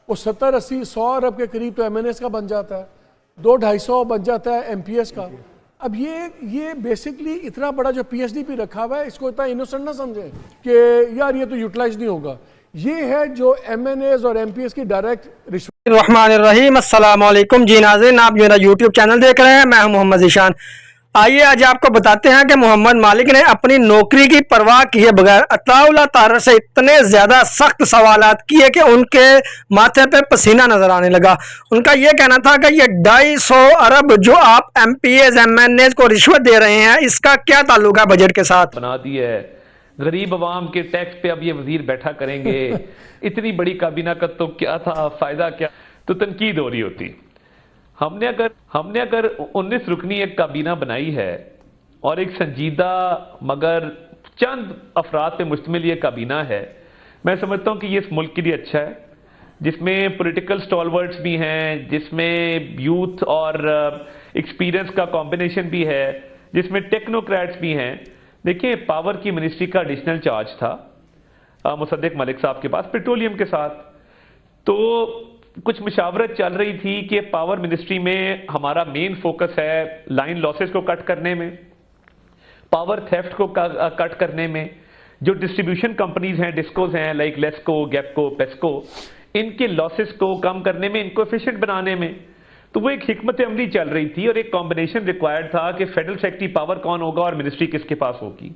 وہ 70-80-100 ارب کے قریب تو ایم این ایس کا بن جاتا ہے, 200-250 بن جاتا ہے ایم پی ایس کا. اب یہ بیسکلی اتنا بڑا جو پی ایچ ڈی پی رکھا ہوا ہے, اس کو اتنا انوسنٹ نہ سمجھیں کہ یار یہ تو یوٹیلائز نہیں ہوگا. یہ ہے جو ایم این ایز اور ایم پی ایس کی ڈائریکٹ رشوت. الرحمن الرحیم. السلام علیکم جی ناظرین, آپ میرا یوٹیوب چینل دیکھ رہے ہیں, میں ہوں محمد ذیشان. آئیے آج آپ کو بتاتے ہیں کہ محمد مالک نے اپنی نوکری کی پرواہ کیے بغیر اطلاع اللہ تعالی سے اتنے زیادہ سخت سوالات کیے کہ ان کے ماتھے پہ پسینہ نظر آنے لگا. ان کا یہ کہنا تھا کہ یہ 250 ارب جو آپ M Ps M NAs کو رشوت دے رہے ہیں, اس کا کیا تعلق ہے بجٹ کے ساتھ؟ بنا دی ہے غریب عوام کے ٹیکس پہ اب یہ وزیر بیٹھا کریں گے. اتنی بڑی کابینہ کا تو کیا تھا, فائدہ کیا؟ تو تنقید ہو رہی ہوتی. ہم نے اگر 19 رکنی ایک کابینہ بنائی ہے اور ایک سنجیدہ مگر چند افراد پہ مشتمل یہ کابینہ ہے, میں سمجھتا ہوں کہ یہ اس ملک کے لیے اچھا ہے, جس میں پولیٹیکل سٹالورٹس بھی ہیں, جس میں یوتھ اور ایکسپیرینس کا کمبینیشن بھی ہے, جس میں ٹیکنوکریٹس بھی ہیں. دیکھیں, پاور کی منسٹری کا ایڈیشنل چارج تھا مصدق ملک صاحب کے پاس پیٹرولیم کے ساتھ. تو کچھ مشاورت چل رہی تھی کہ پاور منسٹری میں ہمارا مین فوکس ہے لائن لاسز کو کٹ کرنے میں, پاور تھیفٹ کو کٹ کرنے میں, جو ڈسٹریبیوشن کمپنیز ہیں, ڈسکوز ہیں لائک لیسکو, گیپکو, پیسکو, ان کے لاسز کو کم کرنے میں, ان کو ایفیشنٹ بنانے میں. تو وہ ایک حکمت عملی چل رہی تھی اور ایک کمبینیشن ریکوائرڈ تھا کہ فیڈرل سیکٹری پاور کون ہوگا اور منسٹری کس کے پاس ہوگی.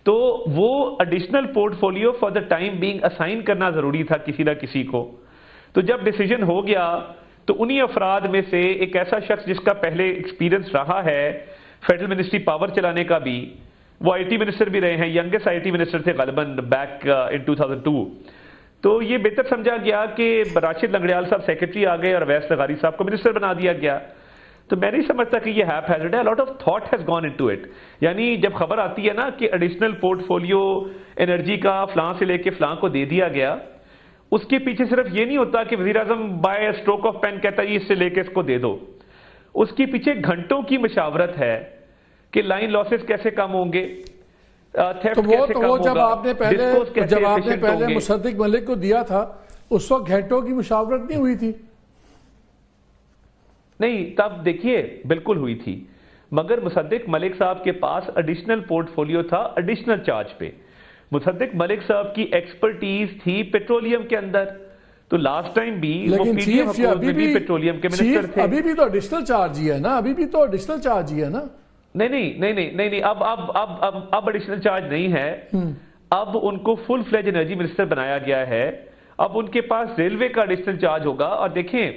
تو وہ additional port folio for the time being assign کرنا ضروری تھا کسی نہ کسی کو. تو جب ڈیسیجن ہو گیا تو انہی افراد میں سے ایک ایسا شخص جس کا پہلے ایکسپیرینس رہا ہے فیڈرل منسٹری پاور چلانے کا بھی, وہ آئی ٹی منسٹر بھی رہے ہیں, ینگسٹ آئی ٹی منسٹر تھے غالباً بیک ان 2002. تو یہ بہتر سمجھا گیا کہ راشد لنگڑیال صاحب سیکرٹری آ گئے اور اویس لغاری صاحب کو منسٹر بنا دیا گیا. تو میں نہیں سمجھتا کہ یہ ہیپ ہیزرڈ ہے, lot of thought has gone into it. یعنی جب خبر آتی ہے نا کہ ایڈیشنل پورٹ فولیو انرجی کا فلاں سے لے کے فلاں کو دے دیا گیا, اس کے پیچھے صرف یہ نہیں ہوتا کہ وزیر اعظم بائی اسٹروک آف پین کہتا ہے اس سے لے کے اس کو دے دو. اس کے پیچھے گھنٹوں کی مشاورت ہے کہ لائن لاسز کیسے کم ہوں گے, تو وہ جب آپ نے پہلے مصدق ملک کو دیا تھا اس وقت گھنٹوں کی مشاورت نہیں ہوئی تھی؟ نہیں, تب دیکھیے بالکل ہوئی تھی, مگر مصدق ملک صاحب کے پاس ایڈیشنل پورٹ فولیو تھا ایڈیشنل چارج پہ. مصدق ملک صاحب کی ایکسپرٹیز تھی پیٹرولیم کے اندر. تو لاسٹ ٹائم بھی وہ پی ڈی ایم حکومت میں بھی پیٹرولیم کے منسٹر تھے. ابھی بھی تو ایڈیشنل چارج ہی ہے نا, ابھی بھی تو ایڈیشنل چارج ہی ہے نا. نہیں, اب ایڈیشنل چارج نہیں ہے. اب ان کو فل فلیج انرجی منسٹر بنایا گیا ہے. اب ان کے پاس ریلوے کا ایڈیشنل چارج ہوگا. اور دیکھیں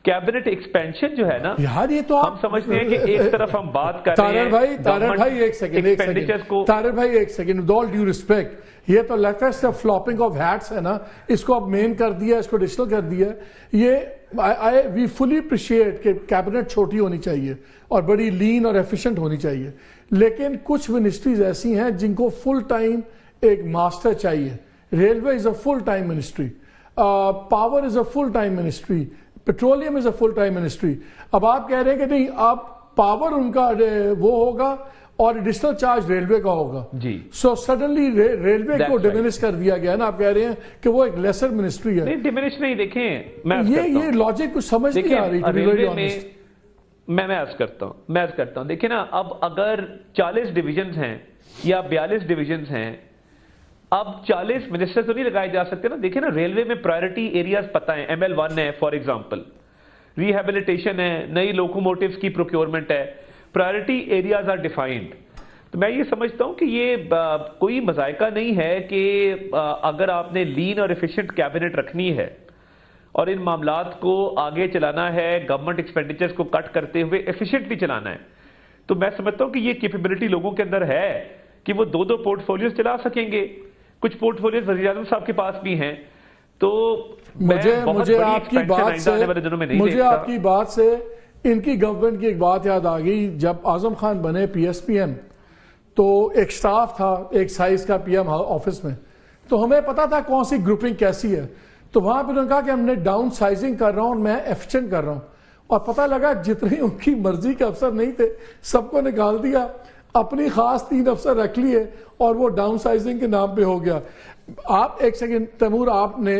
کیبنٹ ایکسپینشن جو ہے نا, یار یہ تو ہم سمجھتے ہیں کہ ایک طرف ہم بات کر رہے ہیں طاہر بھائی ایک second with all due respect, یہ تو لیٹسٹ فلوپنگ آف ہیٹس ہے نا, اس کو اب مین کر دیا, اس کو ایڈیشنل کر دیا. یہ وی فلی اپریشیٹ کہ کیبنٹ چھوٹی ہونی چاہیے اور بڑی لین اور ایفیشنٹ ہونی چاہیے, لیکن کچھ منسٹریز ایسی ہیں جن کو فل ٹائم ایک ماسٹر چاہیے. Railway is a full time ministry, power is a full time ministry, petroleum is a full time ministry. اب آپ کہہ رہے ہیں کہ نہیں, آپ پاور ان کا وہ ہوگا اور ایڈیشنل چارج ریلوے کا ہوگا. جی, سو سڈنلی ریلوے کو ڈیمینش کر دیا گیا نا. آپ کہہ رہے ہیں کہ وہ ایک لیسر منسٹری ہے. نہیں ڈیمینش نہیں. دیکھیں یہ لاجک کچھ سمجھ نہیں آ رہی. میں عرض کرتا ہوں دیکھیں نا, اب اگر 40 ڈویژنز ہیں یا 42 ڈویژنز ہیں, اب 40 منسٹر تو نہیں لگائے جا سکتے نا. دیکھیں نا, ریلوے میں پرائرٹی ایریاز پتہ ہیں, ML1 ہے فار ایگزامپل, ریہیبلیٹیشن ہے, نئی لوکوموٹیوز کی پروکیورمنٹ ہے, پرائرٹی ایریاز آر ڈیفائنڈ. تو میں یہ سمجھتا ہوں کہ یہ کوئی مذائقہ نہیں ہے کہ اگر آپ نے لین اور ایفیشنٹ کیبنٹ رکھنی ہے اور ان معاملات کو آگے چلانا ہے, گورنمنٹ ایکسپینڈیچرز کو کٹ کرتے ہوئے ایفیشنٹلی چلانا ہے, تو میں سمجھتا ہوں کہ یہ کیپیبلٹی لوگوں کے اندر ہے کہ وہ 2 پورٹ فولیوز چلا سکیں گے. کچھ پورٹ فولیوز وزیر اعظم صاحب کے پاس بھی ہیں. تو مجھے آپ کی بات سے ان کی گورنمنٹ کی ایک بات یاد آ گئی. جب اعظم خان بنے پی ایس پی ایم تو ایک سٹاف تھا ایک سائز کا پی ایم آفس میں, تو ہمیں پتا تھا کون سی گروپنگ کیسی ہے. تو وہاں پہ انہوں نے کہا کہ ہم نے ڈاؤن سائزنگ کر رہا ہوں اور میں ایفیشنٹ کر رہا ہوں, اور پتہ لگا جتنے ان کی مرضی کے افسر نہیں تھے سب کو نکال دیا, اپنی خاص 3 افسر رکھ لیے اور وہ ڈاؤن سائزنگ کے نام پہ ہو گیا. آپ ایک سیکنڈ تیمور, آپ نے